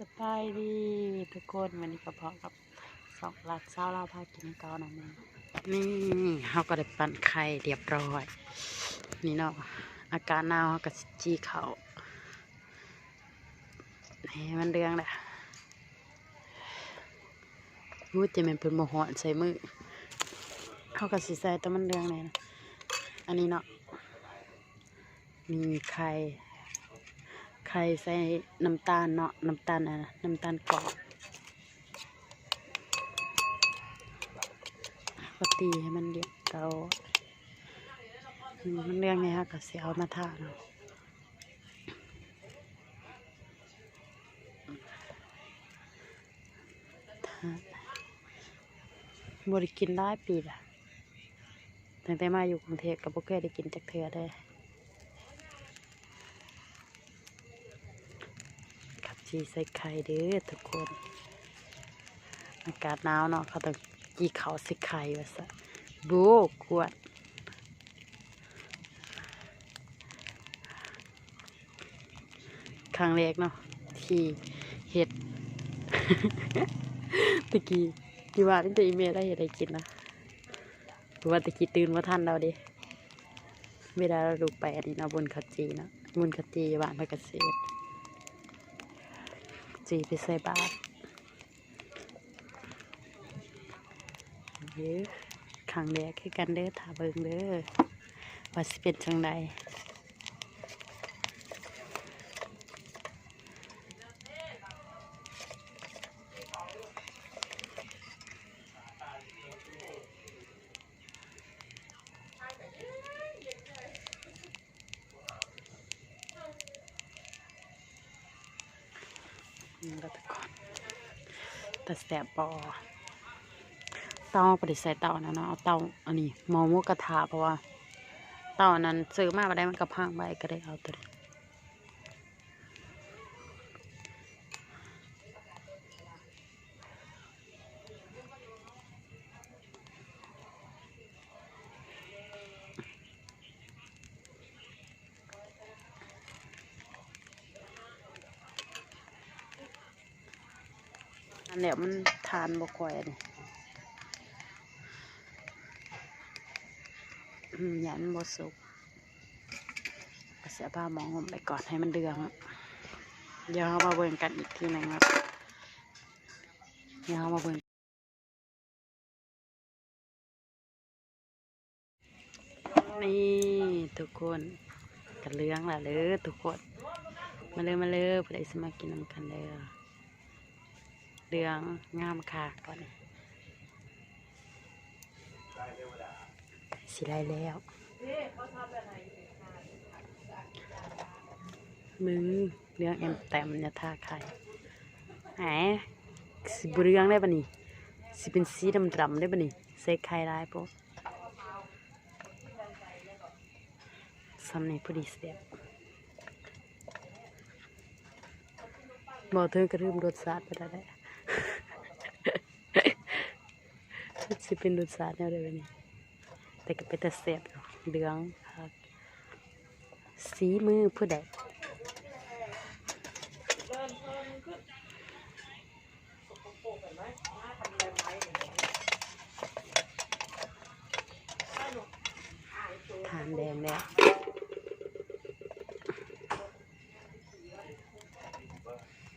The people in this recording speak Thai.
สบายดีทุกคนวันนี้ก็พอกับสองหลักเช้าเราพากินเกาหน่อมันนี่เขาก็ได้ปั่นไข่เรียบร้อยนี่เนาะอาการหนาวเขาก็จีเขาให้มันเรื่องแหละรู้จะเป็นเพิ่นโมโหใส่มือเขาก็สิใส่แต่มันเรื่องเลยนะอันนี้เนาะมีไข่ใส่น้ำตาลเนาะน้ำตาลอะไรน้ำตาลกรอบก็ตีให้มันเรียบเกามันเรื่องไงฮะก็เสียเอามาทาเนาะบริกินได้ปีละตั้งแต่มาอยู่กรุงเทพก็บ่เคยได้กินจักเทื่อได้ขับจีใส่ไข่เด้อทุกคนอากาศหนาวเนาะเขาต้องจีเขาใส่ไข่ว่าซะบูกวดครั้งแรกเนาะที่เห็ด ตะกี้ที่ว่าตั้งแต่อีเมลได้เห็ดอะไรกินนะหรือว่าตะกี้ตื่นมาทันเราดิเวลาเราดูไปอันนี้นะบนขจีนะบนขจีบ้านพระเกษตรจีไปใส่บาตรเยอะครั้งแรกคือกันเด้อถาเบิงเด้อว่าสิเป็นจังใดก็ทุกคนแต่แสบปอเต้าปฏิเสธเต้านะเนาะเอาเต้าอันนี้หมอมุกกระทะเพราะว่าเต้านั้นซื้อมาได้มันกระพังใบก็ได้เอาตัวนี้อันเนี้ยมันทานบ่ค่อยนี่อย่ามันบ่สุกก็เสียผ้าหมองห่มไปก่อนให้มันเดืองเดี๋ยวเรามาเบิ่งกันอีกทีหนึงครับเดี๋ยวเรามาเบิ่งนี่ทุกคนกันเลื้องละเลยทุกคนมาเลยเพื่อสมากินน้ำกันเลยเลื้องงามค่ะก่อนสิได้แล้วมึงเลื้องแอมแต้มเนี่ยท่าไข่แหมสิบเลื้องได้ปะนี่สิเป็นสีดำๆได้ปะนี่ใส่ไข่ได้ปุ๊บสำเนียงพอดีเสียบอกเธอกระลืมรสชาติไปได้ สิเป็นรสชาติแนวเดียวนี่แต่ก็เป็นแต่เสียบเหลืองครับสีมือผู้ใดทานแดงแล้ว